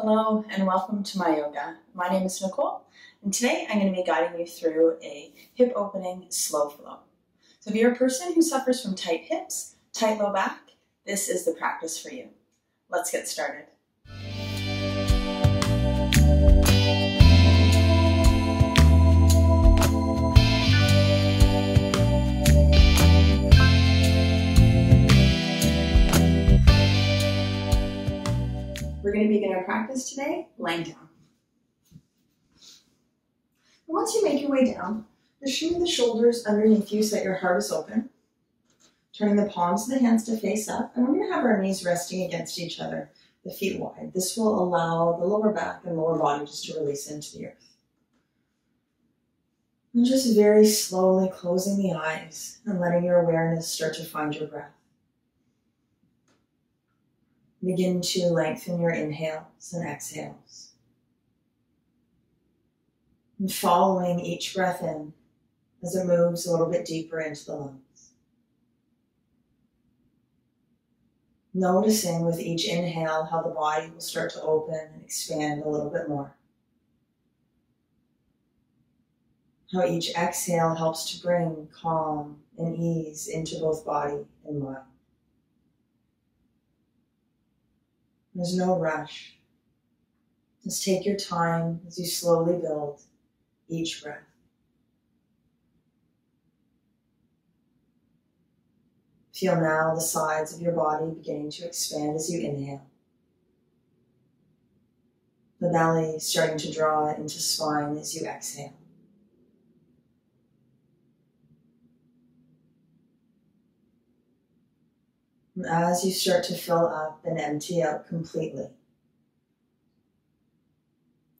Hello and welcome to my yoga. My name is Nicole and today I'm going to be guiding you through a hip opening slow flow. So if you're a person who suffers from tight hips, tight low back, this is the practice for you. Let's get started. We're going to begin our practice today lying down. Once you make your way down, just shimmy the shoulders underneath you so that your heart is open. Turning the palms of the hands to face up, and we're going to have our knees resting against each other, the feet wide. This will allow the lower back and lower body just to release into the earth. And just very slowly closing the eyes and letting your awareness start to find your breath. Begin to lengthen your inhales and exhales. And following each breath in as it moves a little bit deeper into the lungs. Noticing with each inhale how the body will start to open and expand a little bit more. How each exhale helps to bring calm and ease into both body and mind. There's no rush. Just take your time as you slowly build each breath. Feel now the sides of your body beginning to expand as you inhale. The belly starting to draw into spine as you exhale. And as you start to fill up and empty out completely,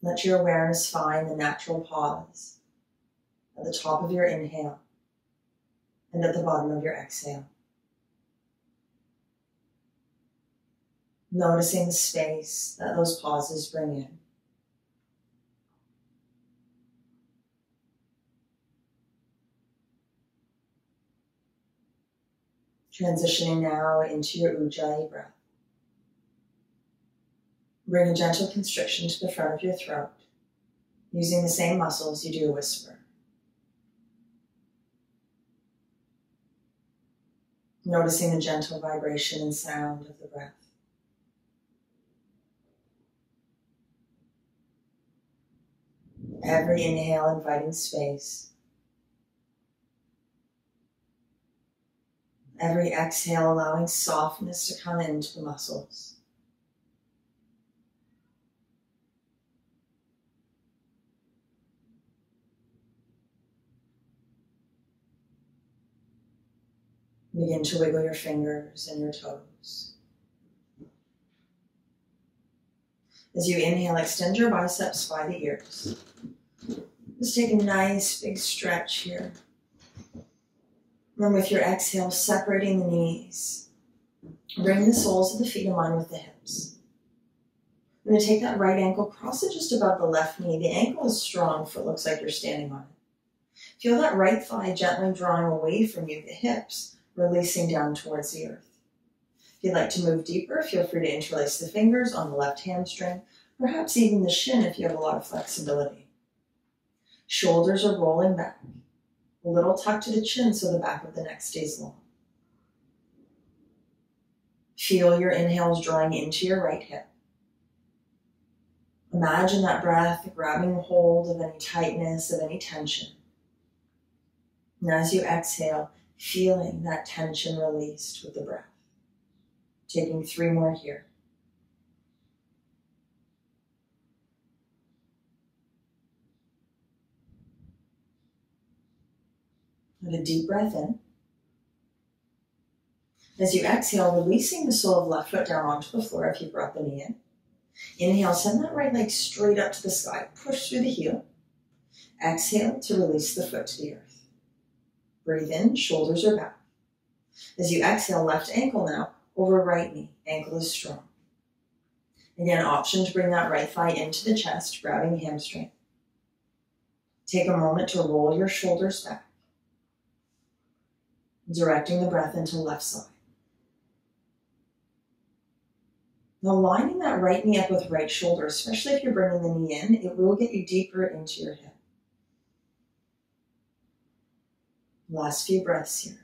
let your awareness find the natural pause at the top of your inhale and at the bottom of your exhale. Noticing the space that those pauses bring in. Transitioning now into your Ujjayi breath. Bring a gentle constriction to the front of your throat, using the same muscles you do a whisper. Noticing the gentle vibration and sound of the breath. Every inhale inviting space. Every exhale allowing softness to come into the muscles. Begin to wiggle your fingers and your toes. As you inhale, extend your biceps by the ears. Just take a nice big stretch here. And with your exhale, separating the knees. Bring the soles of the feet in line with the hips. I'm going to take that right ankle, cross it just above the left knee. The ankle is strong, foot looks like you're standing on it. Feel that right thigh gently drawing away from you, the hips releasing down towards the earth. If you'd like to move deeper, feel free to interlace the fingers on the left hamstring, perhaps even the shin if you have a lot of flexibility. Shoulders are rolling back. A little tuck to the chin so the back of the neck stays long. Feel your inhales drawing into your right hip. Imagine that breath grabbing hold of any tightness, of any tension. And as you exhale, feeling that tension released with the breath. Taking 3 more here. Let a deep breath in. As you exhale, releasing the sole of the left foot down onto the floor if you brought the knee in. Inhale, send that right leg straight up to the sky. Push through the heel. Exhale to release the foot to the earth. Breathe in, shoulders are back. As you exhale, left ankle now over right knee. Ankle is strong. Again, option to bring that right thigh into the chest, grabbing the hamstring. Take a moment to roll your shoulders back. Directing the breath into left side. Now lining that right knee up with right shoulder, especially if you're bringing the knee in, it will get you deeper into your hip. Last few breaths here.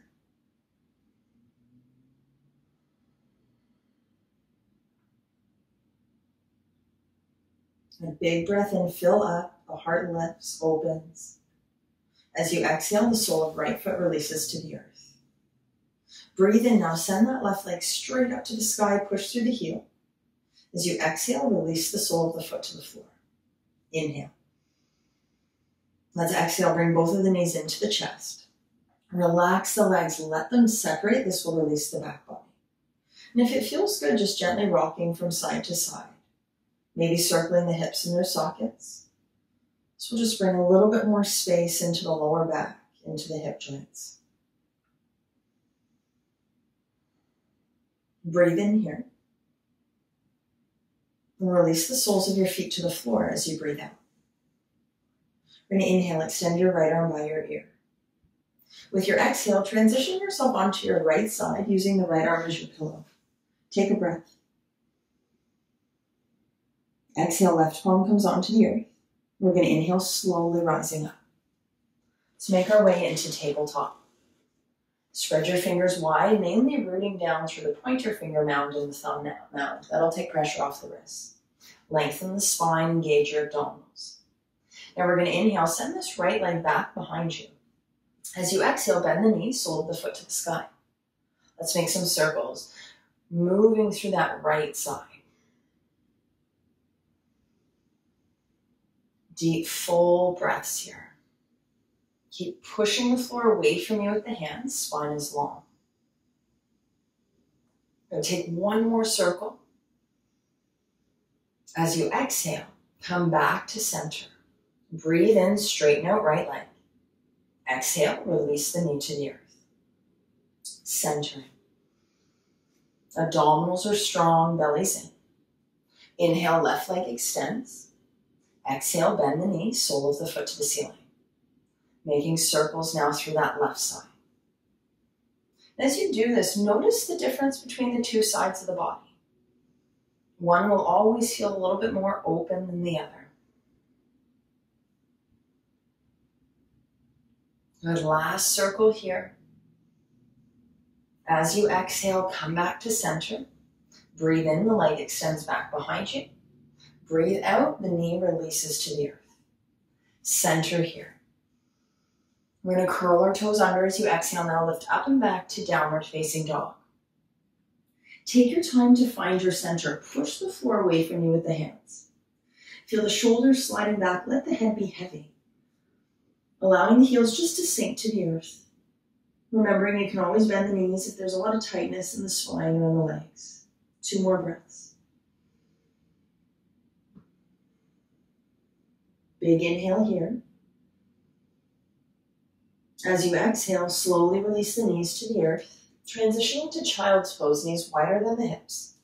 A big breath in, fill up, the heart lifts, opens. As you exhale, the sole of right foot releases to the earth. Breathe in now, send that left leg straight up to the sky, push through the heel. As you exhale, release the sole of the foot to the floor. Inhale. Let's exhale, bring both of the knees into the chest. Relax the legs, let them separate. This will release the back body. And if it feels good, just gently rocking from side to side. Maybe circling the hips in their sockets. So we'll just bring a little bit more space into the lower back, into the hip joints. Breathe in here. And release the soles of your feet to the floor as you breathe out. We're going to inhale, extend your right arm by your ear. With your exhale, transition yourself onto your right side using the right arm as your pillow. Take a breath. Exhale, left palm comes onto the earth. We're going to inhale, slowly rising up. Let's make our way into tabletop. Spread your fingers wide, mainly rooting down through the pointer finger mound and the thumb mound. That'll take pressure off the wrists. Lengthen the spine, engage your abdominals. Now we're going to inhale, send this right leg back behind you. As you exhale, bend the knee, sole of the foot to the sky. Let's make some circles, moving through that right side. Deep, full breaths here. Keep pushing the floor away from you with the hands, spine is long. Now take one more circle. As you exhale, come back to center. Breathe in, straighten out right leg. Exhale, release the knee to the earth. Centering. Abdominals are strong, belly's in. Inhale, left leg extends. Exhale, bend the knee, sole of the foot to the ceiling. Making circles now through that left side. As you do this, notice the difference between the two sides of the body. One will always feel a little bit more open than the other. Good, last circle here. As you exhale, come back to center. Breathe in, the leg extends back behind you. Breathe out, the knee releases to the earth. Center here. We're going to curl our toes under as you exhale. Now lift up and back to downward facing dog. Take your time to find your center. Push the floor away from you with the hands. Feel the shoulders sliding back. Let the head be heavy. Allowing the heels just to sink to the earth. Remembering you can always bend the knees if there's a lot of tightness in the spine or in the legs. 2 more breaths. Big inhale here. As you exhale, slowly release the knees to the earth, transitioning to child's pose, knees wider than the hips.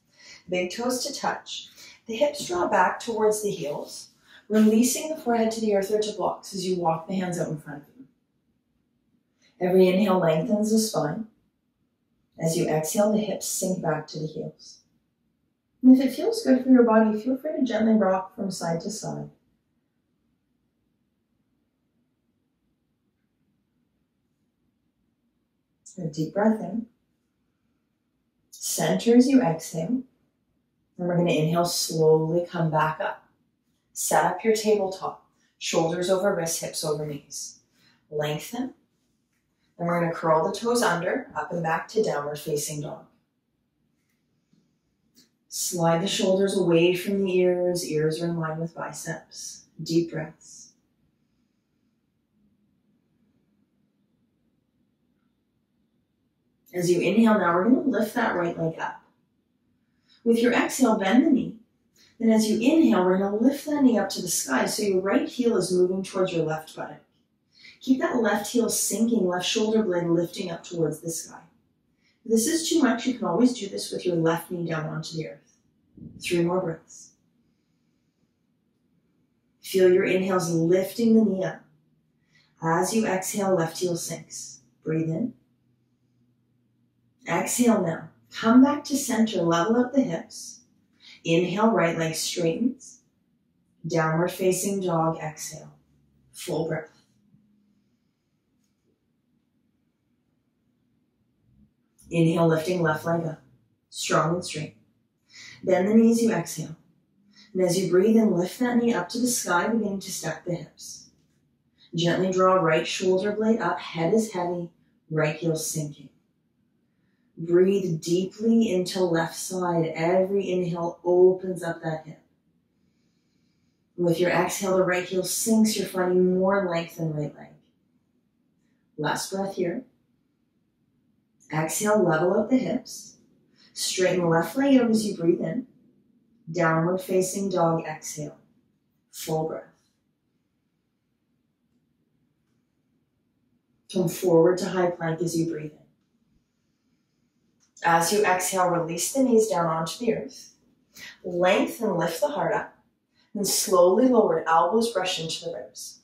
Big toes to touch. The hips draw back towards the heels, releasing the forehead to the earth or to blocks as you walk the hands out in front of you. Every inhale lengthens the spine. As you exhale, the hips sink back to the heels. And if it feels good for your body, feel free to gently rock from side to side. A deep breath in. Center as you exhale. And we're going to inhale, slowly come back up. Set up your tabletop. Shoulders over wrists, hips over knees. Lengthen. Then we're going to curl the toes under, up and back to downward facing dog. Slide the shoulders away from the ears. Ears are in line with biceps. Deep breaths. As you inhale now, we're going to lift that right leg up. With your exhale, bend the knee. Then as you inhale, we're going to lift that knee up to the sky so your right heel is moving towards your left buttock. Keep that left heel sinking, left shoulder blade lifting up towards the sky. If this is too much, you can always do this with your left knee down onto the earth. 3 more breaths. Feel your inhales lifting the knee up. As you exhale, left heel sinks. Breathe in. Exhale now. Come back to center, level up the hips. Inhale, right leg straightens. Downward facing dog, exhale. Full breath. Inhale, lifting left leg up, strong and straight. Bend the knees, you exhale. And as you breathe in, lift that knee up to the sky, beginning to stack the hips. Gently draw right shoulder blade up, head is heavy, right heel sinking. Breathe deeply into left side. Every inhale opens up that hip. With your exhale, the right heel sinks. You're finding more length in right leg. Last breath here. Exhale, level up the hips. Straighten left leg out as you breathe in. Downward facing dog, exhale. Full breath. Come forward to high plank as you breathe in. As you exhale, release the knees down onto the earth. Lengthen, lift the heart up. Then slowly lower, elbows brush into the ribs.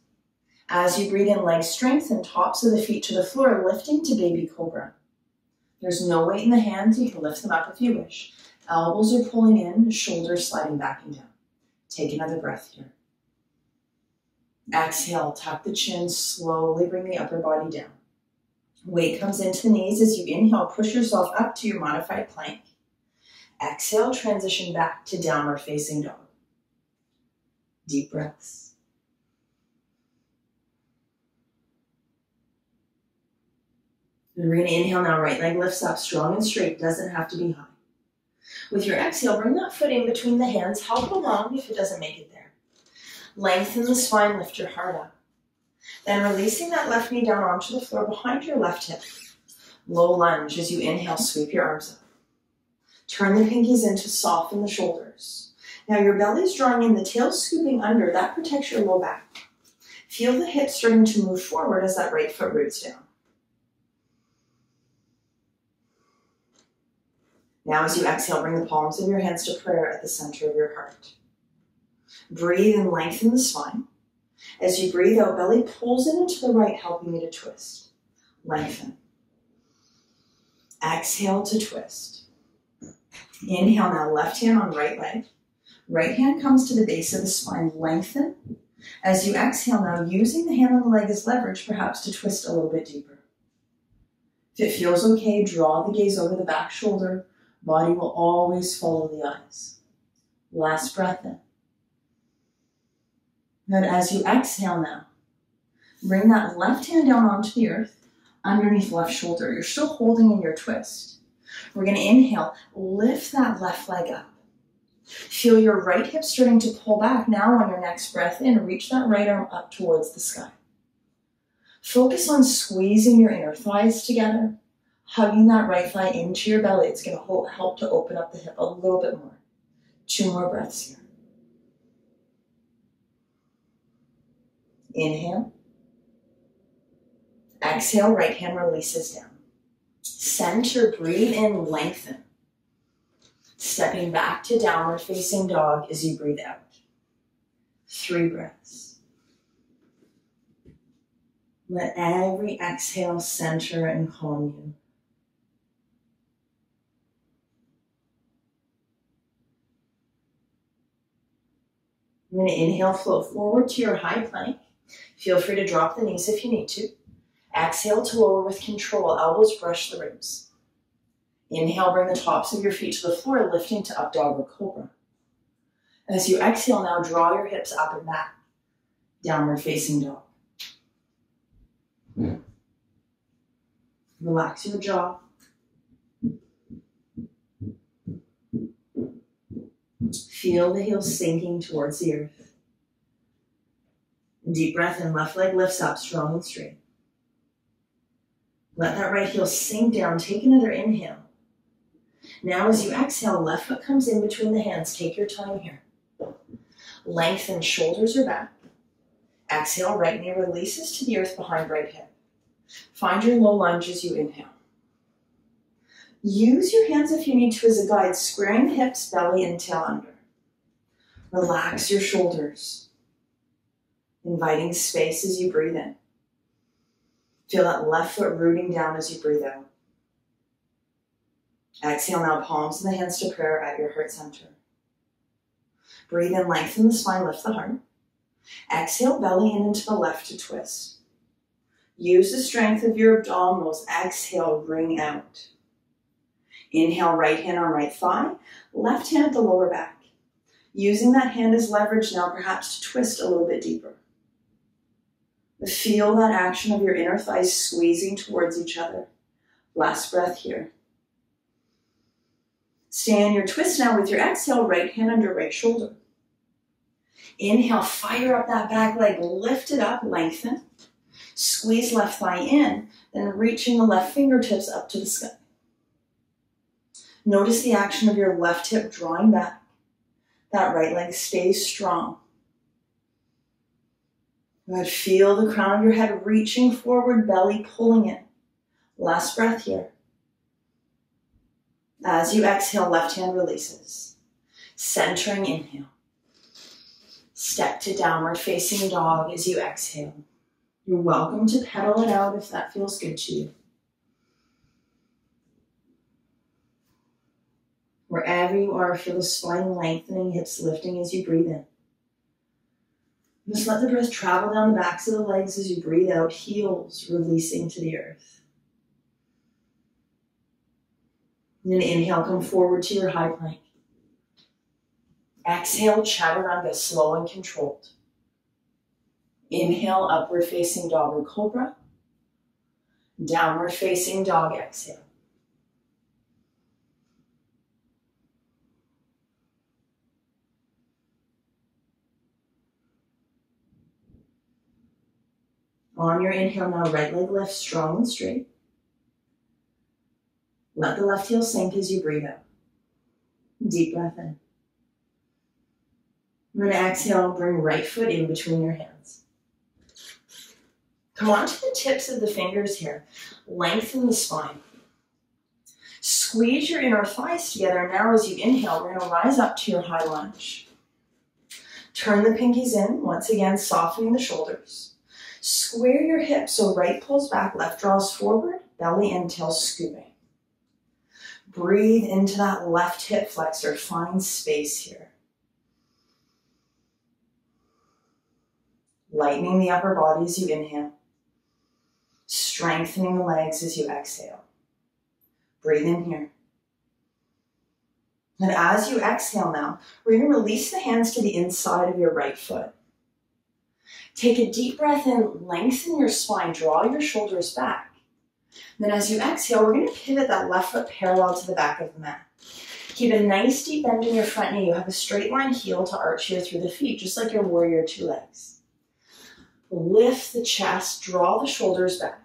As you breathe in, legs strengthen, tops of the feet to the floor, lifting to baby cobra. There's no weight in the hands. You can lift them up if you wish. Elbows are pulling in, shoulders sliding back and down. Take another breath here. Exhale, tuck the chin, slowly bring the upper body down. Weight comes into the knees as you inhale, push yourself up to your modified plank. Exhale, transition back to downward facing dog. Deep breaths. And we're going to inhale now, right leg lifts up, strong and straight, doesn't have to be high. With your exhale, bring that foot in between the hands, help it along if it doesn't make it there. Lengthen the spine, lift your heart up. Then releasing that left knee down onto the floor behind your left hip. Low lunge as you inhale, sweep your arms up. Turn the pinkies in to soften the shoulders. Now your belly's drawing in, the tail's scooping under, that protects your low back. Feel the hips starting to move forward as that right foot roots down. Now as you exhale, bring the palms of your hands to prayer at the center of your heart. Breathe and lengthen the spine. As you breathe out, belly pulls in into the right, helping you to twist. Lengthen. Exhale to twist. Inhale now, left hand on right leg. Right hand comes to the base of the spine, lengthen. As you exhale now, using the hand on the leg as leverage, perhaps to twist a little bit deeper. If it feels okay, draw the gaze over the back shoulder. Body will always follow the eyes. Last breath in. Then as you exhale now, bring that left hand down onto the earth, underneath left shoulder. You're still holding in your twist. We're going to inhale, lift that left leg up. Feel your right hip starting to pull back. Now on your next breath in, reach that right arm up towards the sky. Focus on squeezing your inner thighs together, hugging that right thigh into your belly. It's going to help to open up the hip a little bit more. 2 more breaths here. Inhale. Exhale, right hand releases down. Center, breathe in, lengthen. Stepping back to downward facing dog as you breathe out. 3 breaths. Let every exhale center and calm you. You're going to inhale, float forward to your high plank. Feel free to drop the knees if you need to. Exhale to lower with control. Elbows brush the ribs. Inhale, bring the tops of your feet to the floor, lifting to up dog or cobra. As you exhale now, draw your hips up and back. Downward facing dog. Relax your jaw. Feel the heels sinking towards the earth. Deep breath in, left leg lifts up, strong and straight. Let that right heel sink down. Take another inhale. Now as you exhale, left foot comes in between the hands. Take your time here. Lengthen, shoulders are back. Exhale, right knee releases to the earth behind right hip. Find your low lunge as you inhale. Use your hands if you need to as a guide, squaring the hips, belly and tail under. Relax your shoulders. Inviting space as you breathe in. Feel that left foot rooting down as you breathe out. Exhale now, palms and the hands to prayer at your heart center. Breathe in, lengthen the spine, lift the heart. Exhale, belly in into the left to twist. Use the strength of your abdominals. Exhale, ring out. Inhale, right hand on right thigh, left hand at the lower back. Using that hand as leverage now, perhaps to twist a little bit deeper. Feel that action of your inner thighs squeezing towards each other. Last breath here. Stay in your twist now with your exhale, right hand under right shoulder. Inhale, fire up that back leg, lift it up, lengthen. Squeeze left thigh in, then reaching the left fingertips up to the sky. Notice the action of your left hip drawing back. That right leg stays strong. Good. Feel the crown of your head reaching forward, belly pulling in. Last breath here. As you exhale, left hand releases. Centering inhale. Step to downward facing dog as you exhale. You're welcome to pedal it out if that feels good to you. Wherever you are, feel the spine lengthening, hips lifting as you breathe in. Just let the breath travel down the backs of the legs as you breathe out, heels releasing to the earth. And then inhale, come forward to your high plank. Exhale, chaturanga, slow and controlled. Inhale, upward facing dog or cobra. Downward facing dog, exhale. On your inhale now, right leg lifts strong and straight. Let the left heel sink as you breathe out. Deep breath in. And then exhale, bring right foot in between your hands. Come on to the tips of the fingers here. Lengthen the spine. Squeeze your inner thighs together. Now as you inhale, we're going to rise up to your high lunge. Turn the pinkies in, once again softening the shoulders. Square your hips so right pulls back, left draws forward, belly in, tail scooping. Breathe into that left hip flexor. Find space here. Lightening the upper body as you inhale. Strengthening the legs as you exhale. Breathe in here. And as you exhale now, we're going to release the hands to the inside of your right foot. Take a deep breath in, lengthen your spine, draw your shoulders back. Then as you exhale, we're going to pivot that left foot parallel to the back of the mat. Keep a nice deep bend in your front knee. You have a straight line heel to arch here through the feet, just like your warrior two legs. Lift the chest, draw the shoulders back.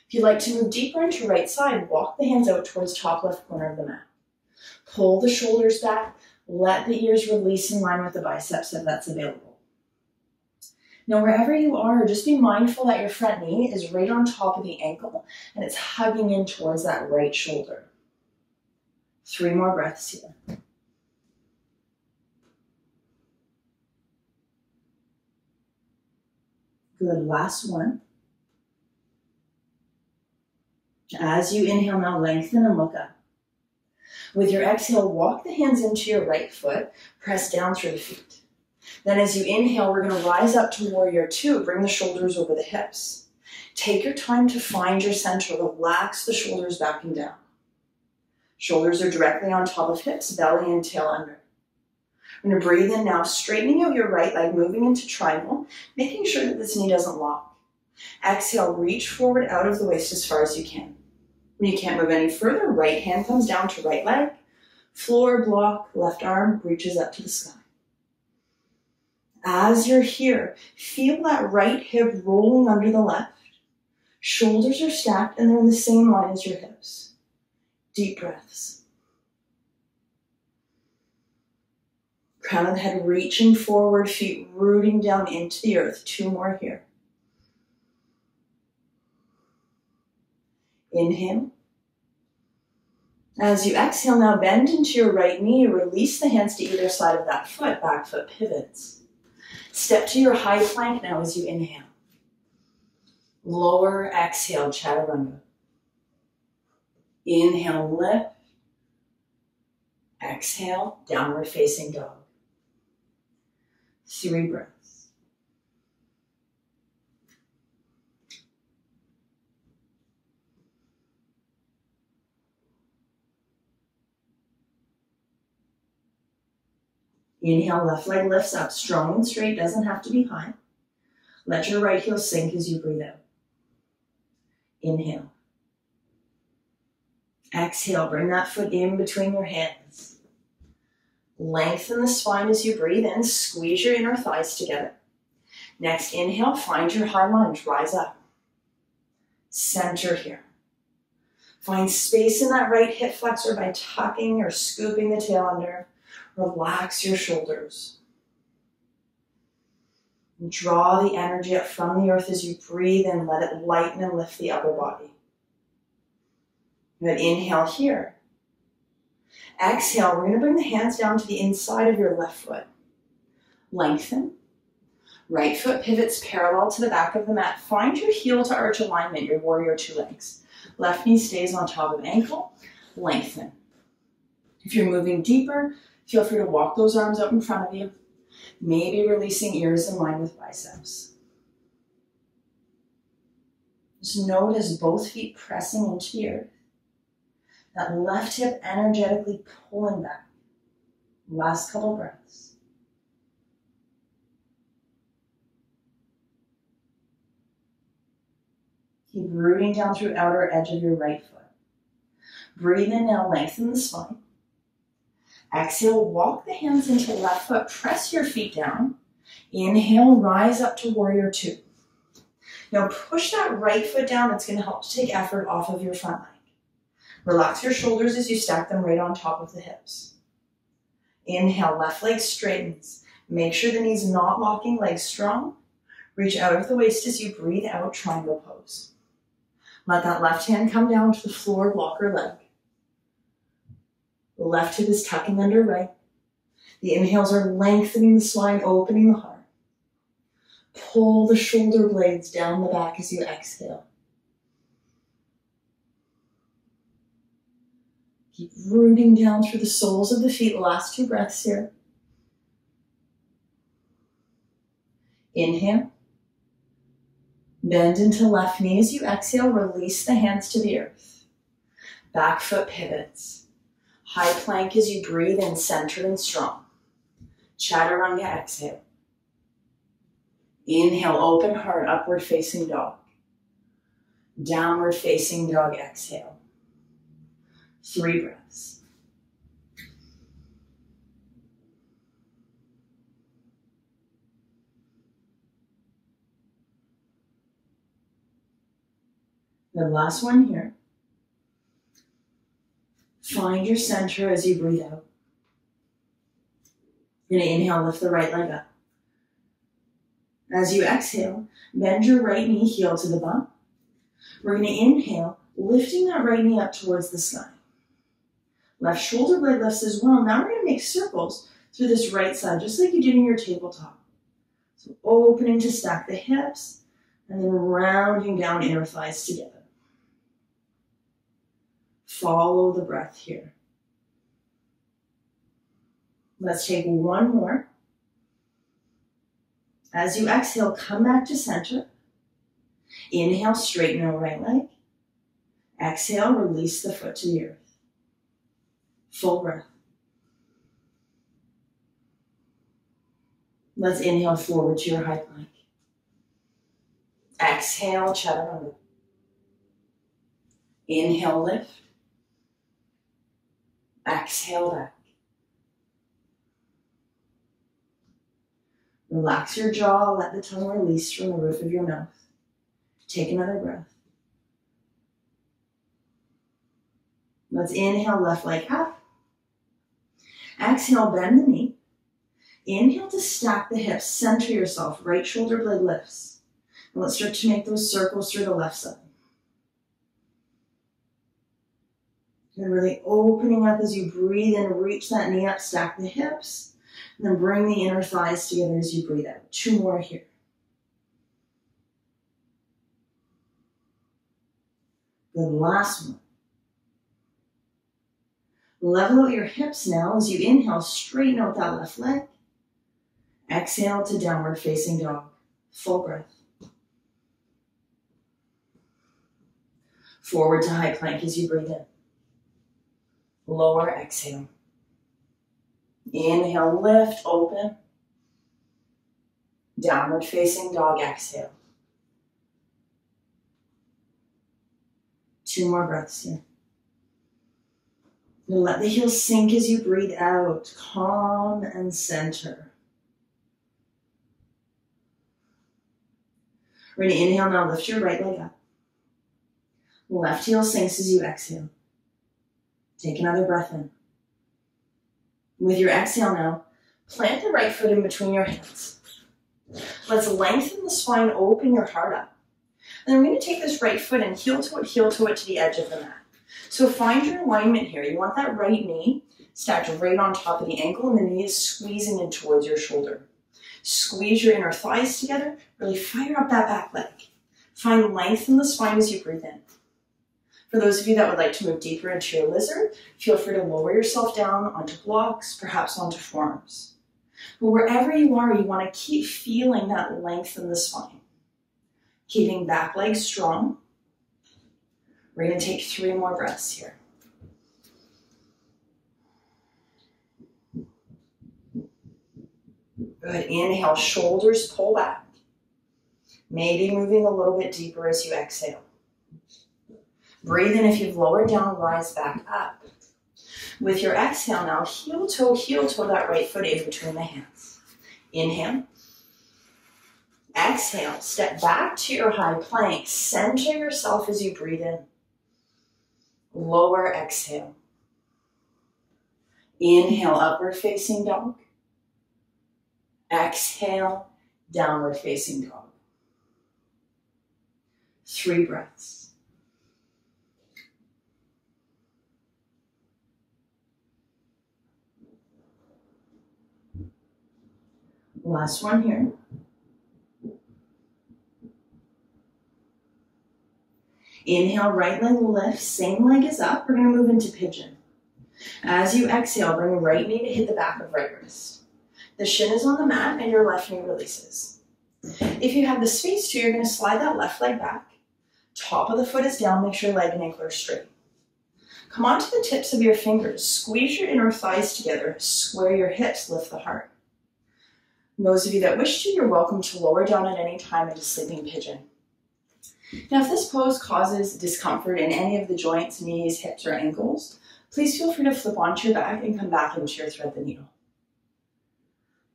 If you'd like to move deeper into right side, walk the hands out towards top left corner of the mat. Pull the shoulders back, let the ears release in line with the biceps if that's available. Now wherever you are, just be mindful that your front knee is right on top of the ankle and it's hugging in towards that right shoulder. 3 more breaths here. Good, last one. As you inhale now, lengthen and look up. With your exhale, walk the hands into your right foot, press down through the feet. Then as you inhale, we're going to rise up to warrior two, bring the shoulders over the hips. Take your time to find your center, relax the shoulders back and down. Shoulders are directly on top of hips, belly and tail under. I'm going to breathe in now, straightening out your right leg, moving into triangle, making sure that this knee doesn't lock. Exhale, reach forward out of the waist as far as you can. When you can't move any further, right hand comes down to right leg, floor block, left arm reaches up to the sky. As you're here, feel that right hip rolling under the left. Shoulders are stacked and they're in the same line as your hips. Deep breaths. Crown of the head reaching forward, feet rooting down into the earth. 2 more here. Inhale. As you exhale now, bend into your right knee. Release the hands to either side of that foot. Back foot pivots. Step to your high plank now as you inhale. Lower, exhale, chaturanga. Inhale, lift. Exhale, downward facing dog. 3 breaths. Inhale, left leg lifts up, strong and straight, doesn't have to be high. Let your right heel sink as you breathe out. Inhale. Exhale, bring that foot in between your hands. Lengthen the spine as you breathe in, squeeze your inner thighs together. Next, inhale, find your high lunge, rise up. Center here. Find space in that right hip flexor by tucking or scooping the tail under. Relax your shoulders. And draw the energy up from the earth as you breathe in, let it lighten and lift the upper body. Good, inhale here. Exhale, we're going to bring the hands down to the inside of your left foot. Lengthen. Right foot pivots parallel to the back of the mat. Find your heel to arch alignment, your warrior 2 legs. Left knee stays on top of ankle. Lengthen. If you're moving deeper, feel free to walk those arms up in front of you. Maybe releasing ears in line with biceps. Just note as both feet pressing into the earth. That left hip energetically pulling back. Last couple breaths. Keep rooting down through outer edge of your right foot. Breathe in now, lengthen the spine. Exhale, walk the hands into left foot, press your feet down. Inhale, rise up to warrior 2. Now push that right foot down, it's going to help to take effort off of your front leg. Relax your shoulders as you stack them right on top of the hips. Inhale, left leg straightens. Make sure the knee's not locking, legs strong. Reach out of the waist as you breathe out, triangle pose. Let that left hand come down to the floor, block your leg. The left hip is tucking under right. The inhales are lengthening the spine, opening the heart. Pull the shoulder blades down the back as you exhale. Keep rooting down through the soles of the feet. Last 2 breaths here. Inhale. Bend into left knee as you exhale. Release the hands to the earth. Back foot pivots. High plank as you breathe in, centered and strong. Chaturanga, exhale. Inhale, open heart, upward facing dog. Downward facing dog, exhale. 3 breaths. The last one here. Find your center as you breathe out. You're going to inhale, lift the right leg up. As you exhale, bend your right knee, heel to the bump. We're going to inhale, lifting that right knee up towards the sky. Left shoulder blade lifts as well. Now we're going to make circles through this right side, just like you did in your tabletop. So opening to stack the hips, and then rounding down inner thighs together. Follow the breath here. Let's take one more. As you exhale, come back to center. Inhale, straighten the right leg. Exhale, release the foot to the earth. Full breath. Let's inhale forward to your high plank. Exhale, chaturanga. Inhale, lift. Exhale, back. Relax your jaw, let the tongue release from the roof of your mouth. Take another breath. Let's inhale, left leg up. Exhale, bend the knee. Inhale to stack the hips, center yourself, right shoulder blade lifts. And let's start to make those circles through the left side. You're really opening up as you breathe in, reach that knee up, stack the hips. And then bring the inner thighs together as you breathe out. 2 more here. Good, last one. Level out your hips now as you inhale, straighten out that left leg. Exhale to downward facing dog. Full breath. Forward to high plank as you breathe in. Lower, exhale. Inhale, lift, open. Downward facing dog, exhale. 2 more breaths here. Let the heels sink as you breathe out. Calm and center. We're going to inhale now. Lift your right leg up. Left heel sinks as you exhale. Take another breath in. With your exhale now, plant the right foot in between your hands. Let's lengthen the spine, open your heart up. And then we're going to take this right foot and heel to it to the edge of the mat. So find your alignment here. You want that right knee stacked right on top of the ankle and the knee is squeezing in towards your shoulder. Squeeze your inner thighs together. Really fire up that back leg. Find length in the spine as you breathe in. For those of you that would like to move deeper into your lizard, feel free to lower yourself down onto blocks, perhaps onto forearms. But wherever you are, you want to keep feeling that length in the spine. Keeping back leg strong. We're going to take 3 more breaths here. Good. Inhale, shoulders pull back. Maybe moving a little bit deeper as you exhale. Breathe in. If you've lowered down, rise back up. With your exhale now, heel toe that right foot in between the hands. Inhale. Exhale, step back to your high plank. Center yourself as you breathe in. Lower, exhale. Inhale, upward facing dog. Exhale, downward facing dog. 3 breaths. Last one here. Inhale, right leg lifts, same leg is up. We're going to move into pigeon. As you exhale, bring right knee to hit the back of right wrist. The shin is on the mat and your left knee releases. If you have the space to, you're going to slide that left leg back. Top of the foot is down, make sure leg and ankle are straight. Come onto the tips of your fingers, squeeze your inner thighs together, square your hips, lift the heart. And those of you that wish to, you're welcome to lower down at any time into sleeping pigeon. Now, if this pose causes discomfort in any of the joints, knees, hips, or ankles, please feel free to flip onto your back and come back into your thread the needle.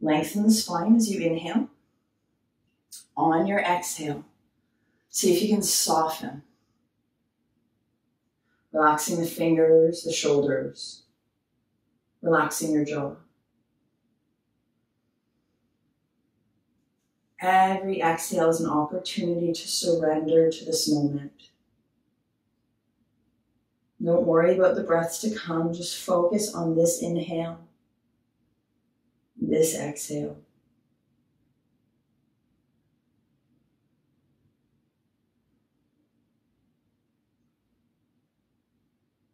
Lengthen the spine as you inhale. On your exhale, see if you can soften. Relaxing the fingers, the shoulders, relaxing your jaw. Every exhale is an opportunity to surrender to this moment. Don't worry about the breaths to come, just focus on this inhale, this exhale.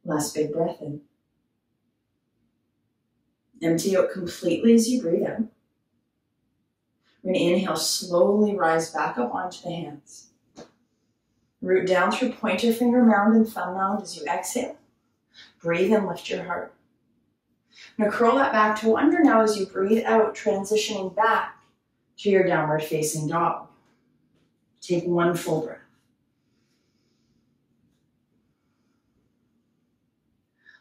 Last big breath in. Empty out completely as you breathe out. We're going to inhale, slowly rise back up onto the hands. Root down through pointer finger mound and thumb mound as you exhale. Breathe in, lift your heart. Now curl that back toe under now as you breathe out, transitioning back to your downward facing dog. Take 1 full breath.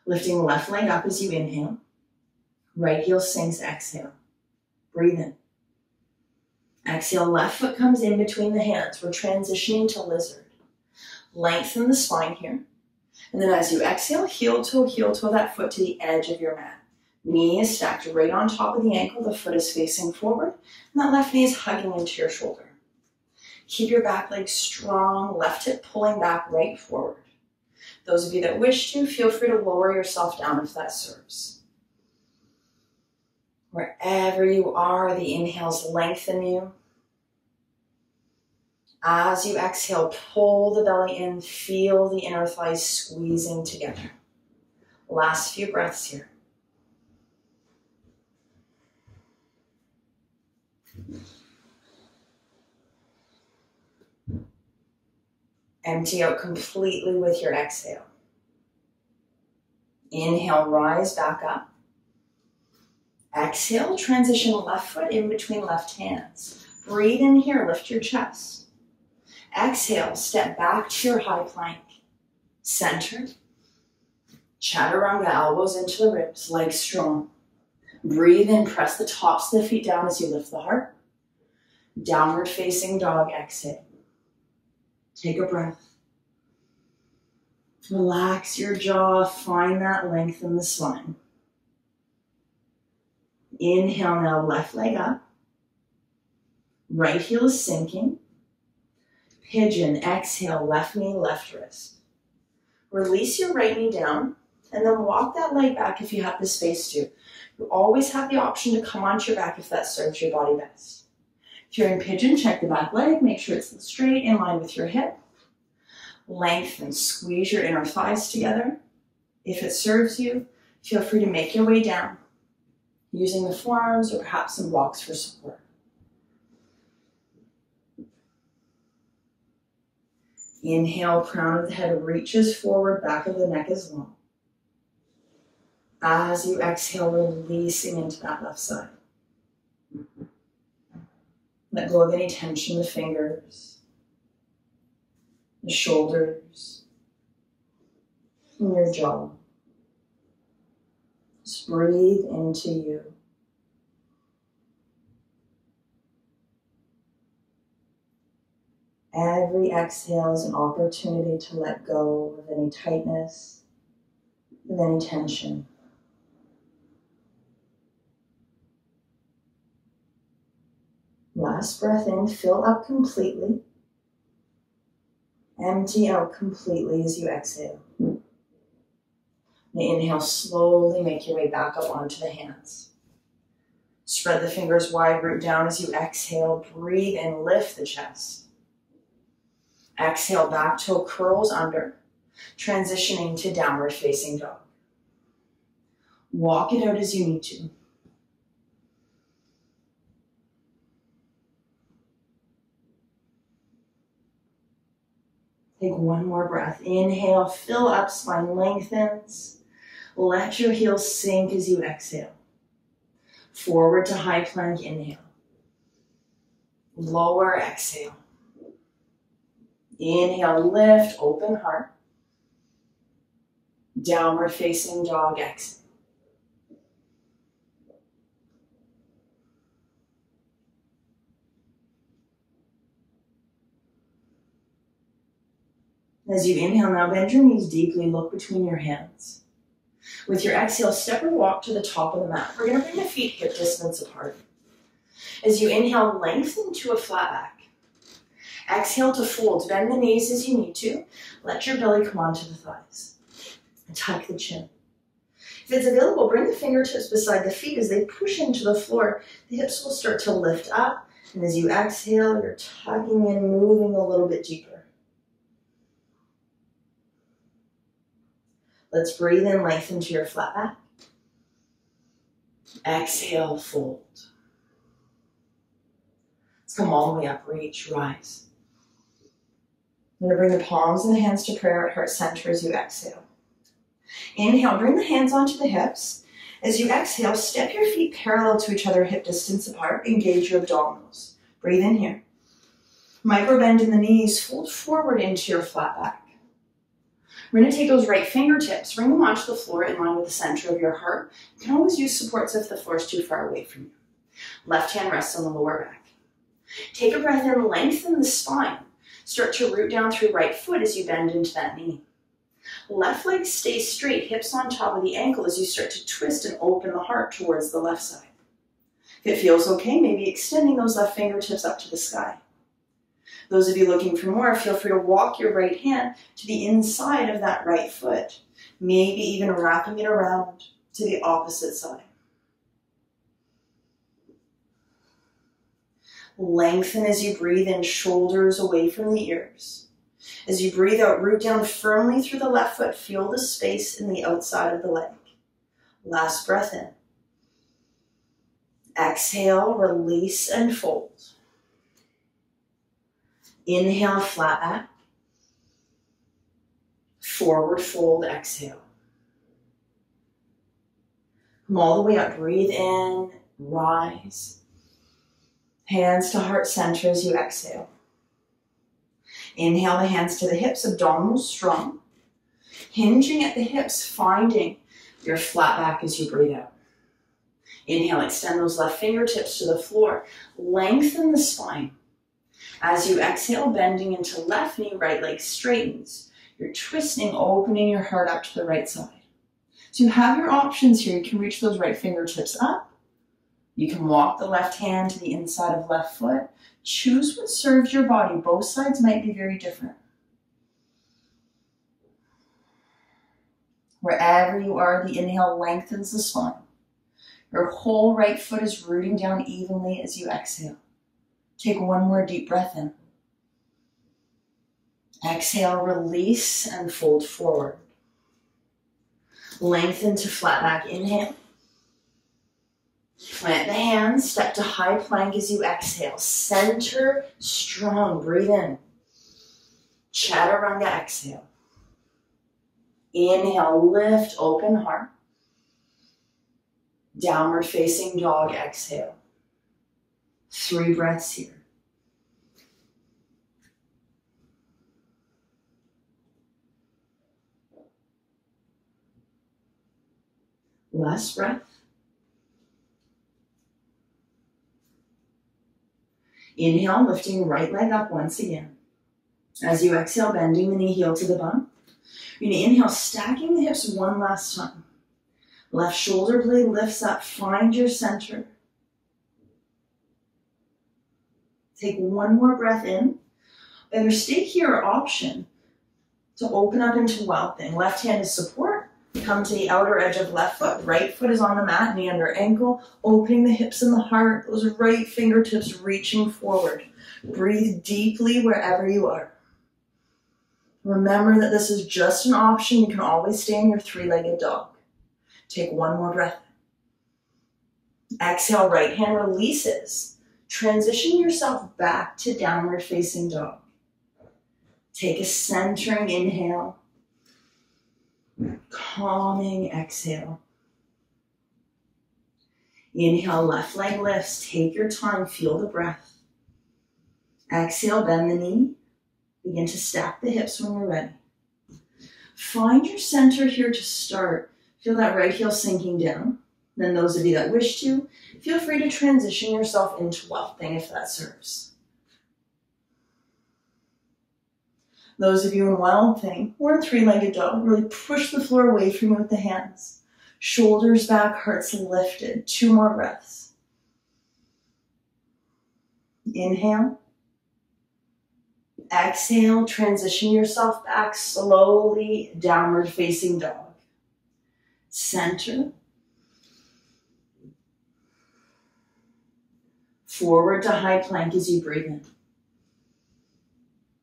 Lifting left leg up as you inhale. Right heel sinks, exhale. Breathe in. Exhale, left foot comes in between the hands. We're transitioning to lizard. Lengthen the spine here. And then as you exhale, heel toe that foot to the edge of your mat. Knee is stacked right on top of the ankle. The foot is facing forward. And that left knee is hugging into your shoulder. Keep your back leg strong. Left hip pulling back right forward. Those of you that wish to, feel free to lower yourself down if that serves. Wherever you are, the inhales lengthen you. As you exhale, pull the belly in, feel the inner thighs squeezing together. Last few breaths here. Empty out completely with your exhale. Inhale, rise back up. Exhale, transition left foot in between left hands. Breathe in here, lift your chest. Exhale, step back to your high plank. Center. Chaturanga, elbows into the ribs, legs strong. Breathe in, press the tops of the feet down as you lift the heart. Downward facing dog, exhale. Take a breath. Relax your jaw, find that length in the spine. Inhale now, left leg up. Right heel is sinking. Pigeon, exhale, left knee, left wrist. Release your right knee down and then walk that leg back if you have the space to. You always have the option to come onto your back if that serves your body best. If you're in pigeon, check the back leg, make sure it's straight in line with your hip. Lengthen, squeeze your inner thighs together. If it serves you, feel free to make your way down, using the forearms or perhaps some blocks for support. Inhale, crown of the head reaches forward, back of the neck is long. As you exhale, releasing into that left side. Let go of any tension in the fingers, the shoulders, and your jaw. Just breathe into you. Every exhale is an opportunity to let go of any tightness, of any tension. Last breath in, fill up completely. Empty out completely as you exhale. Inhale, slowly make your way back up onto the hands. Spread the fingers wide, root down as you exhale. Breathe and lift the chest. Exhale, back toe curls under, transitioning to downward facing dog. Walk it out as you need to. Take one more breath. Inhale, fill up, spine lengthens. Let your heels sink as you exhale. Forward to high plank, inhale. Lower, exhale. Inhale, lift, open heart. Downward facing dog, exhale. As you inhale now, bend your knees deeply, look between your hands. With your exhale, step or walk to the top of the mat. We're going to bring the feet hip distance apart. As you inhale, lengthen to a flat back. Exhale to fold. Bend the knees as you need to. Let your belly come onto the thighs. And tuck the chin. If it's available, bring the fingertips beside the feet as they push into the floor. The hips will start to lift up. And as you exhale, you're tucking in, moving a little bit deeper. Let's breathe in, lengthen to your flat back. Exhale, fold. Let's come all the way up, reach, rise. I'm going to bring the palms and the hands to prayer at heart center as you exhale. Inhale, bring the hands onto the hips. As you exhale, step your feet parallel to each other, hip distance apart. Engage your abdominals. Breathe in here. Micro bend in the knees, fold forward into your flat back. We're going to take those right fingertips, bring them onto the floor in line with the center of your heart. You can always use supports if the floor is too far away from you. Left hand rests on the lower back. Take a breath in, lengthen the spine. Start to root down through right foot as you bend into that knee. Left leg stays straight, hips on top of the ankle as you start to twist and open the heart towards the left side. If it feels okay, maybe extending those left fingertips up to the sky. Those of you looking for more, feel free to walk your right hand to the inside of that right foot, maybe even wrapping it around to the opposite side. Lengthen as you breathe in, shoulders away from the ears. As you breathe out, root down firmly through the left foot, feel the space in the outside of the leg. Last breath in. Exhale, release and fold. Inhale, flat back. Forward fold, exhale. Come all the way up, breathe in, rise. Hands to heart center as you exhale. Inhale the hands to the hips, abdominals strong. Hinging at the hips, finding your flat back as you breathe out. Inhale, extend those left fingertips to the floor. Lengthen the spine. As you exhale, bending into left knee, right leg straightens. You're twisting, opening your heart up to the right side. So you have your options here. You can reach those right fingertips up. You can walk the left hand to the inside of left foot. Choose what serves your body. Both sides might be very different. Wherever you are, the inhale lengthens the spine. Your whole right foot is rooting down evenly as you exhale. Take one more deep breath in. Exhale, release and fold forward. Lengthen to flat back, inhale. Plant the hands, step to high plank as you exhale. Center strong, breathe in. Chaturanga, exhale. Inhale, lift, open heart. Downward facing dog, exhale. 3 breaths here. Last breath. Inhale, lifting right leg up once again. As you exhale, bending the knee, heel to the bum. You're going to inhale, stacking the hips one last time. Left shoulder blade lifts up, find your center. Take one more breath in. Either stay here or option to open up into wild thing. Left hand is support. Come to the outer edge of left foot. Right foot is on the mat, knee under ankle. Opening the hips and the heart. Those right fingertips reaching forward. Breathe deeply wherever you are. Remember that this is just an option. You can always stay in your 3-legged dog. Take one more breath. Exhale, right hand releases. Transition yourself back to downward facing dog. Take a centering inhale. Calming exhale. Inhale, left leg lifts. Take your time, feel the breath. Exhale, bend the knee. Begin to stack the hips when you're ready. Find your center here to start. Feel that right heel sinking down. Then those of you that wish to, feel free to transition yourself into wild thing if that serves. Those of you in wild thing or in 3-legged dog, really push the floor away from you with the hands. Shoulders back, hearts lifted. 2 more breaths. Inhale. Exhale, transition yourself back slowly, downward facing dog. Center. Forward to high plank as you breathe in.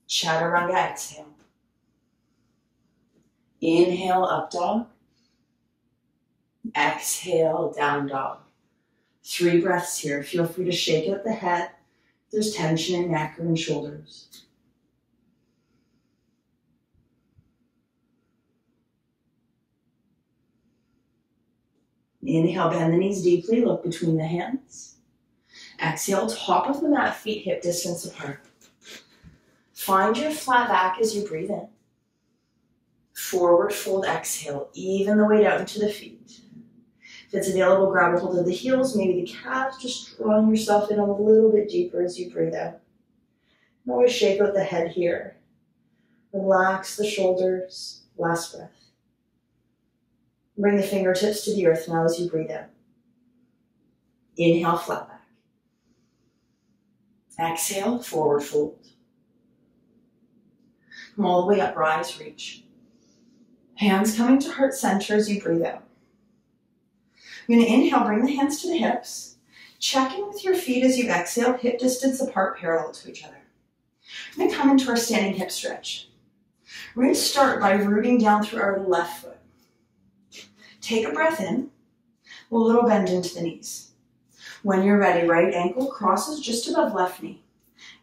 Chaturanga, exhale. Inhale, up dog. Exhale, down dog. 3 breaths here. Feel free to shake out the head if there's tension in neck or in shoulders. Inhale, bend the knees deeply, look between the hands. Exhale, top of the mat, feet hip distance apart. Find your flat back as you breathe in. Forward fold, exhale, even the weight out into the feet. If it's available, grab a hold of the heels, maybe the calves, just drawing yourself in a little bit deeper as you breathe out. And always shake out the head here. Relax the shoulders, last breath. Bring the fingertips to the earth now as you breathe out. Inhale, flat back. Exhale, forward fold. Come all the way up, rise, reach. Hands coming to heart center as you breathe out. You're going to inhale, bring the hands to the hips. Check in with your feet as you exhale, hip distance apart, parallel to each other. We're going to come into our standing hip stretch. We're going to start by rooting down through our left foot. Take a breath in, a little bend into the knees. When you're ready, right ankle crosses just above left knee.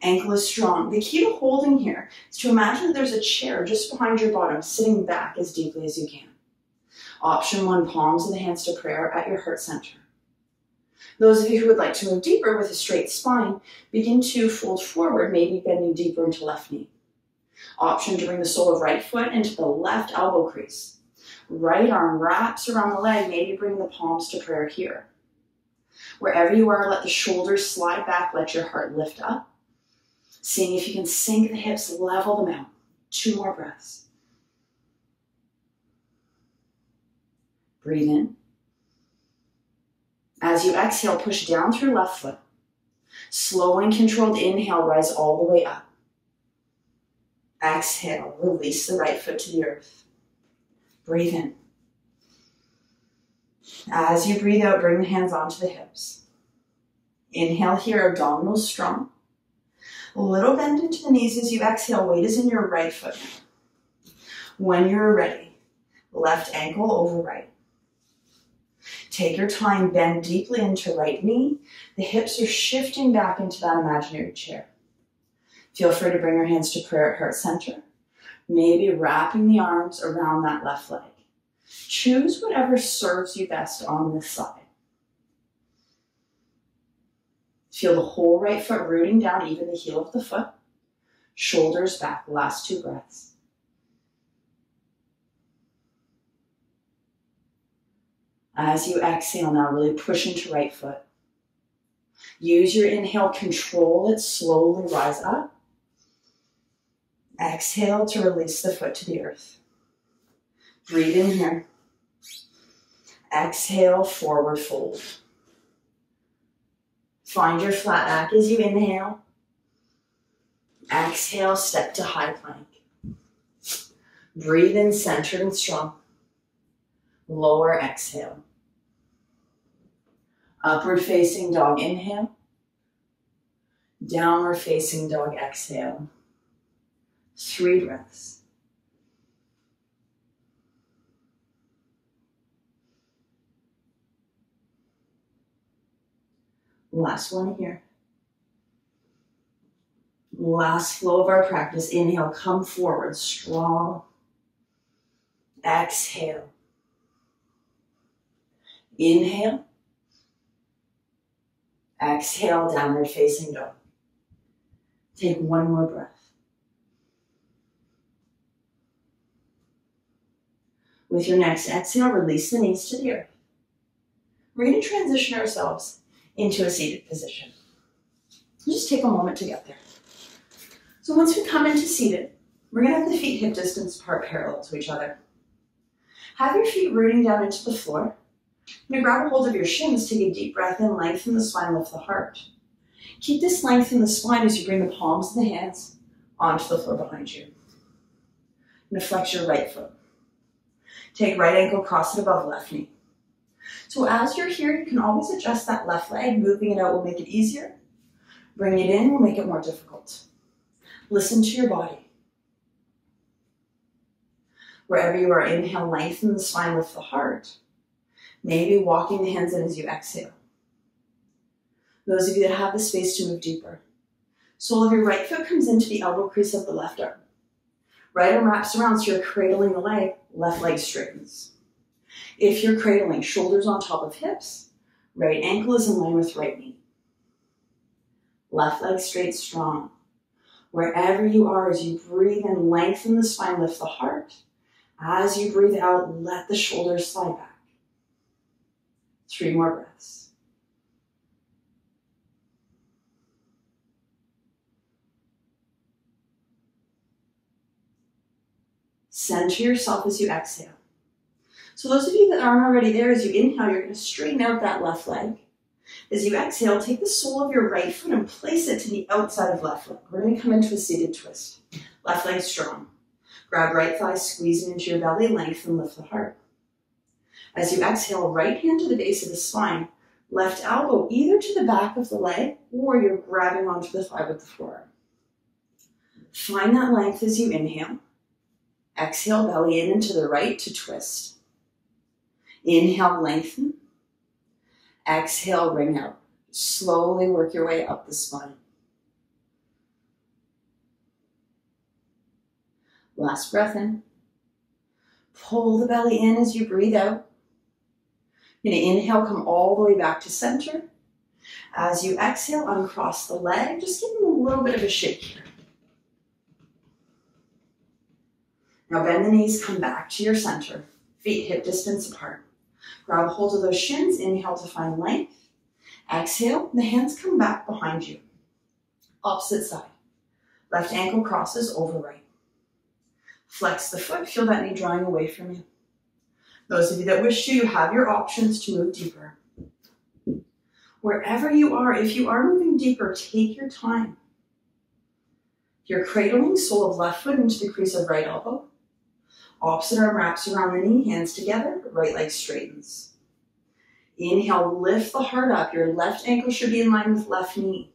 Ankle is strong. The key to holding here is to imagine that there's a chair just behind your bottom, sitting back as deeply as you can. Option 1, palms of the hands to prayer at your heart center. Those of you who would like to move deeper with a straight spine, begin to fold forward, maybe bending deeper into left knee. Option to bring the sole of right foot into the left elbow crease. Right arm wraps around the leg, maybe bring the palms to prayer here. Wherever you are, let the shoulders slide back, let your heart lift up. Seeing if you can sink the hips, level them out. 2 more breaths. Breathe in. As you exhale, push down through left foot. Slow and controlled inhale, rise all the way up. Exhale, release the right foot to the earth. Breathe in. As you breathe out, bring the hands onto the hips. Inhale here, abdominals strong. A little bend into the knees as you exhale, weight is in your right foot now. When you're ready, left ankle over right. Take your time, bend deeply into right knee. The hips are shifting back into that imaginary chair. Feel free to bring your hands to prayer at heart center. Maybe wrapping the arms around that left leg. Choose whatever serves you best on this side. Feel the whole right foot rooting down, even the heel of the foot. Shoulders back, last 2 breaths. As you exhale now, really push into right foot. Use your inhale, control it, slowly rise up. Exhale to release the foot to the earth. Breathe in here. Exhale, forward fold. Find your flat back as you inhale. Exhale, step to high plank. Breathe in, centered and strong. Lower exhale. Upward facing dog inhale. Downward facing dog exhale. 3 breaths. Last one here. Last flow of our practice. Inhale, come forward, strong. Exhale. Inhale. Exhale, downward facing dog. Take 1 more breath. With your next exhale, release the knees to the earth. We're going to transition ourselves into a seated position. Just take a moment to get there. So once we come into seated, we're going to have the feet hip distance apart, parallel to each other. Have your feet rooting down into the floor. You're going to grab a hold of your shins, take a deep breath in, lengthen the spine, lift the heart. Keep this length in the spine as you bring the palms of the hands onto the floor behind you. And flex your right foot. Take right ankle, cross it above left knee. So as you're here, you can always adjust that left leg. Moving it out will make it easier. Bringing it in will make it more difficult. Listen to your body. Wherever you are, inhale, lengthen the spine, lift the heart. Maybe walking the hands in as you exhale. Those of you that have the space to move deeper. Sole of your right foot comes into the elbow crease of the left arm. Right arm wraps around so you're cradling the leg, left leg straightens. If you're cradling, shoulders on top of hips, right ankle is in line with right knee. Left leg straight, strong. Wherever you are, as you breathe in, lengthen the spine, lift the heart. As you breathe out, let the shoulders slide back. 3 more breaths. Center yourself as you exhale. So those of you that aren't already there, as you inhale, you're going to straighten out that left leg. As you exhale, take the sole of your right foot and place it to the outside of left leg. We're going to come into a seated twist. Left leg strong. Grab right thigh, squeeze it into your belly, lengthen, lift the heart. As you exhale, right hand to the base of the spine, left elbow either to the back of the leg or you're grabbing onto the thigh with the forearm. Find that length as you inhale. Exhale, belly in and to the right to twist. Inhale, lengthen. Exhale, ring out. Slowly work your way up the spine. Last breath in. Pull the belly in as you breathe out. You're going to inhale, come all the way back to center. As you exhale, uncross the leg. Just give them a little bit of a shake here. Now bend the knees, come back to your center. Feet hip distance apart. Grab hold of those shins. Inhale to find length. Exhale, the hands come back behind you. Opposite side. Left ankle crosses over right. Flex the foot, feel that knee drawing away from you. Those of you that wish to, you have your options to move deeper. Wherever you are, if you are moving deeper, take your time. You're cradling sole of left foot into the crease of right elbow. Opposite arm wraps around the knee, hands together, right leg straightens. Inhale, lift the heart up. Your left ankle should be in line with left knee.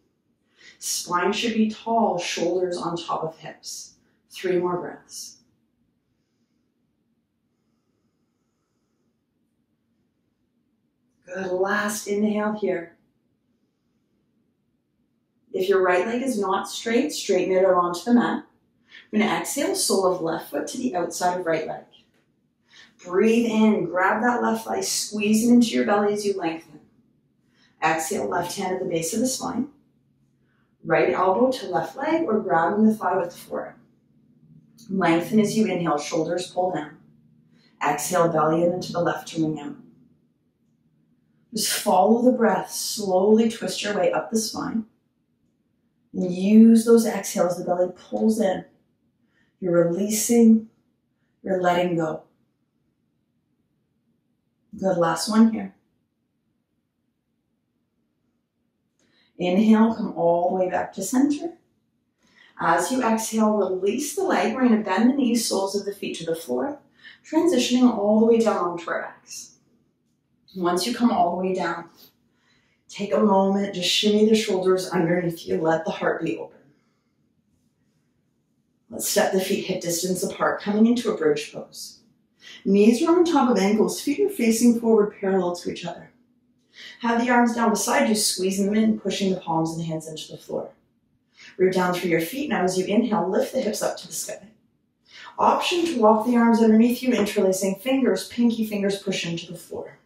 Spine should be tall, shoulders on top of hips. 3 more breaths. Good, last inhale here. If your right leg is not straight, straighten it out onto the mat. We're going to exhale, sole of left foot to the outside of right leg. Breathe in, grab that left thigh, squeeze it into your belly as you lengthen. Exhale, left hand at the base of the spine. Right elbow to left leg or grabbing the thigh with the forearm. Lengthen as you inhale, shoulders pull down. Exhale, belly in into the left to wing out. Just follow the breath, slowly twist your way up the spine. And use those exhales, the belly pulls in. You're releasing, you're letting go. Good, last one here. Inhale, come all the way back to center. As you exhale, release the leg. We're going to bend the knees, soles of the feet to the floor, transitioning all the way down onto our backs. Once you come all the way down, take a moment, just shimmy the shoulders underneath you, let the heart be open. Let's step the feet hip distance apart, coming into a bridge pose. Knees are on top of ankles, feet are facing forward parallel to each other. Have the arms down beside you, squeezing them in, pushing the palms and the hands into the floor. Root down through your feet. Now as you inhale, lift the hips up to the sky. Option to walk the arms underneath you, interlacing fingers, pinky fingers push into the floor.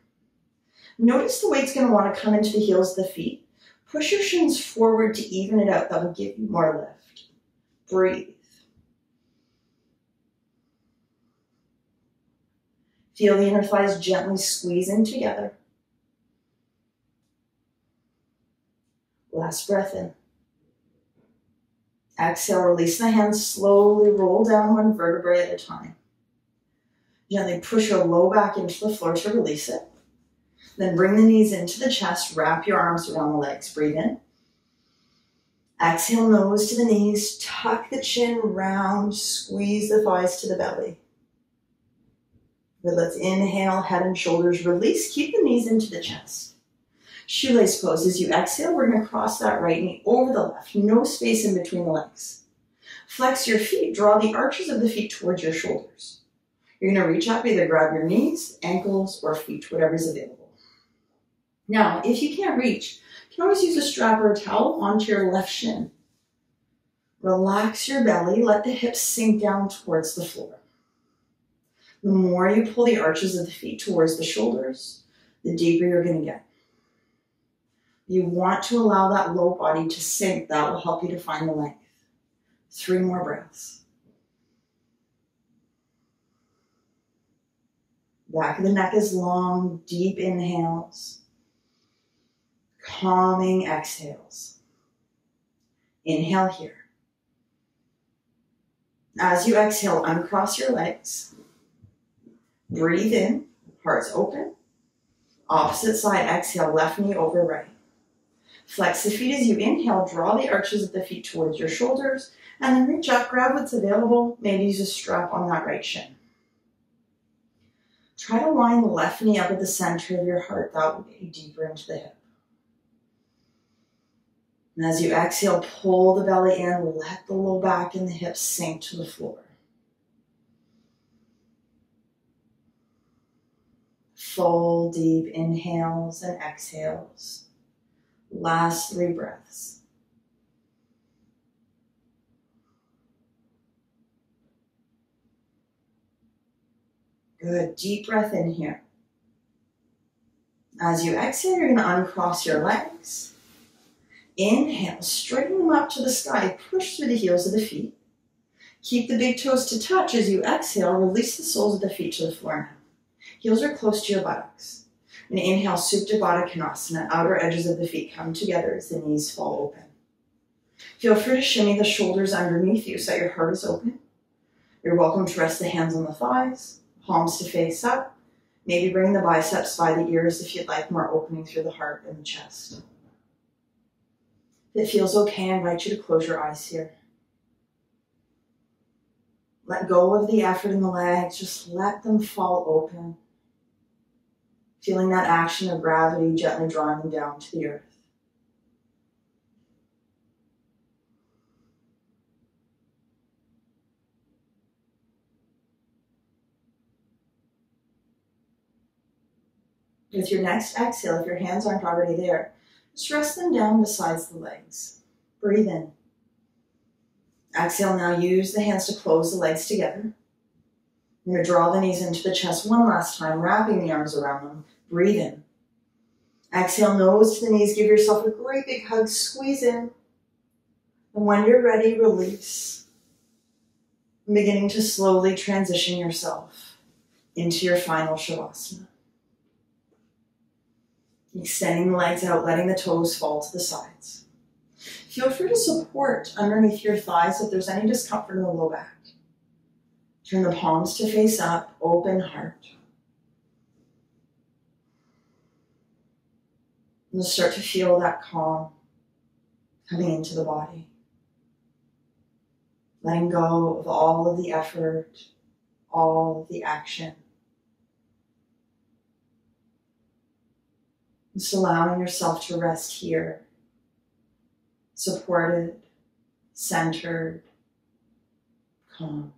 Notice the weight's going to want to come into the heels of the feet. Push your shins forward to even it out. That will give you more lift. Breathe. Feel the inner thighs gently squeeze in together. Last breath in. Exhale, release the hands, slowly roll down one vertebrae at a time. Gently push your low back into the floor to release it. Then bring the knees into the chest, wrap your arms around the legs. Breathe in. Exhale, nose to the knees, tuck the chin round, squeeze the thighs to the belly. Good, let's inhale, head and shoulders release, keep the knees into the chest. Shoelace pose. As you exhale, we're going to cross that right knee over the left, no space in between the legs. Flex your feet, draw the arches of the feet towards your shoulders. You're going to reach up, either grab your knees, ankles, or feet, whatever's available. Now, if you can't reach, you can always use a strap or a towel onto your left shin. Relax your belly, let the hips sink down towards the floor. The more you pull the arches of the feet towards the shoulders, the deeper you're going to get. You want to allow that low body to sink. That will help you to find the length. 3 more breaths. Back of the neck is long, deep inhales. Calming exhales. Inhale here. As you exhale, uncross your legs. Breathe in, hearts open. Opposite side, exhale, left knee over right. Flex the feet as you inhale, draw the arches of the feet towards your shoulders, and then reach up, grab what's available, maybe use a strap on that right shin. Try to line the left knee up at the center of your heart. That will get you deeper into the hip. And as you exhale, pull the belly in, let the low back and the hips sink to the floor. Full deep inhales and exhales. Last 3 breaths. Good. Deep breath in here. As you exhale, you're going to uncross your legs. Inhale, straighten them up to the sky. Push through the heels of the feet. Keep the big toes to touch as you exhale. Release the soles of the feet to the floor now. Heels are close to your buttocks. And inhale, Supta Baddha Konasana. Outer edges of the feet come together as the knees fall open. Feel free to shimmy the shoulders underneath you so that your heart is open. You're welcome to rest the hands on the thighs, palms to face up. Maybe bring the biceps by the ears if you'd like more opening through the heart and the chest. If it feels okay, I invite you to close your eyes here. Let go of the effort in the legs. Just let them fall open. Feeling that action of gravity gently drawing them down to the earth. With your next exhale, if your hands aren't already there, just rest them down besides the legs. Breathe in. Exhale now, use the hands to close the legs together. You're going to draw the knees into the chest one last time, wrapping the arms around them. Breathe in. Exhale, nose to the knees. Give yourself a great big hug. Squeeze in. And when you're ready, release. Beginning to slowly transition yourself into your final Shavasana. Extending the legs out, letting the toes fall to the sides. Feel free to support underneath your thighs if there's any discomfort in the low back. Turn the palms to face up, open heart. And you'll start to feel that calm coming into the body. Letting go of all of the effort, all of the action. Just allowing yourself to rest here, supported, centered, calm.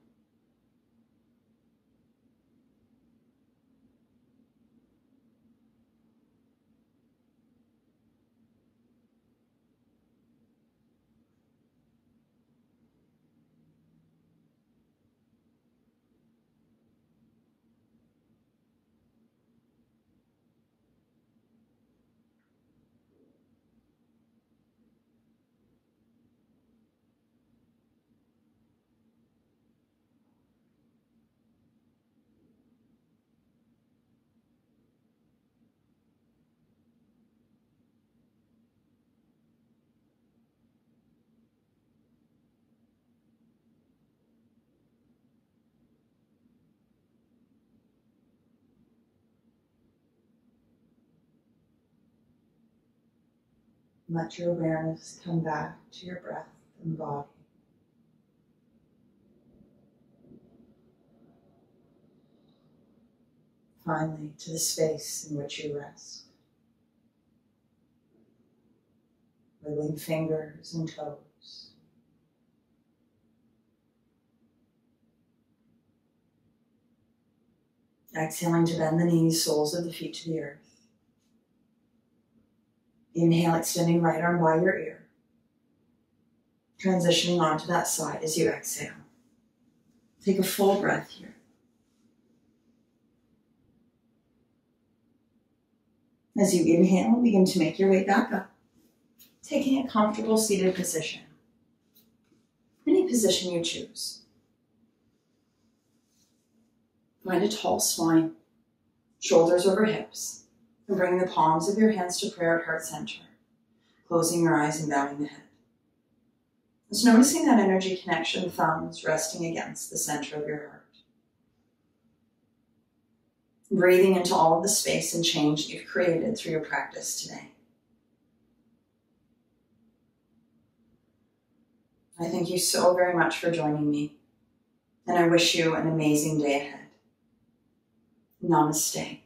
Let your awareness come back to your breath and body. Finally, to the space in which you rest. Wiggling fingers and toes. Exhaling to bend the knees, soles of the feet to the earth. Inhale, extending right arm by your ear. Transitioning onto that side as you exhale. Take a full breath here. As you inhale, begin to make your way back up, taking a comfortable seated position. Any position you choose. Find a tall spine, shoulders over hips. And bring the palms of your hands to prayer at heart center, closing your eyes and bowing the head. Just noticing that energy connection, thumbs resting against the center of your heart. Breathing into all of the space and change you've created through your practice today. I thank you so very much for joining me, and I wish you an amazing day ahead. Namaste.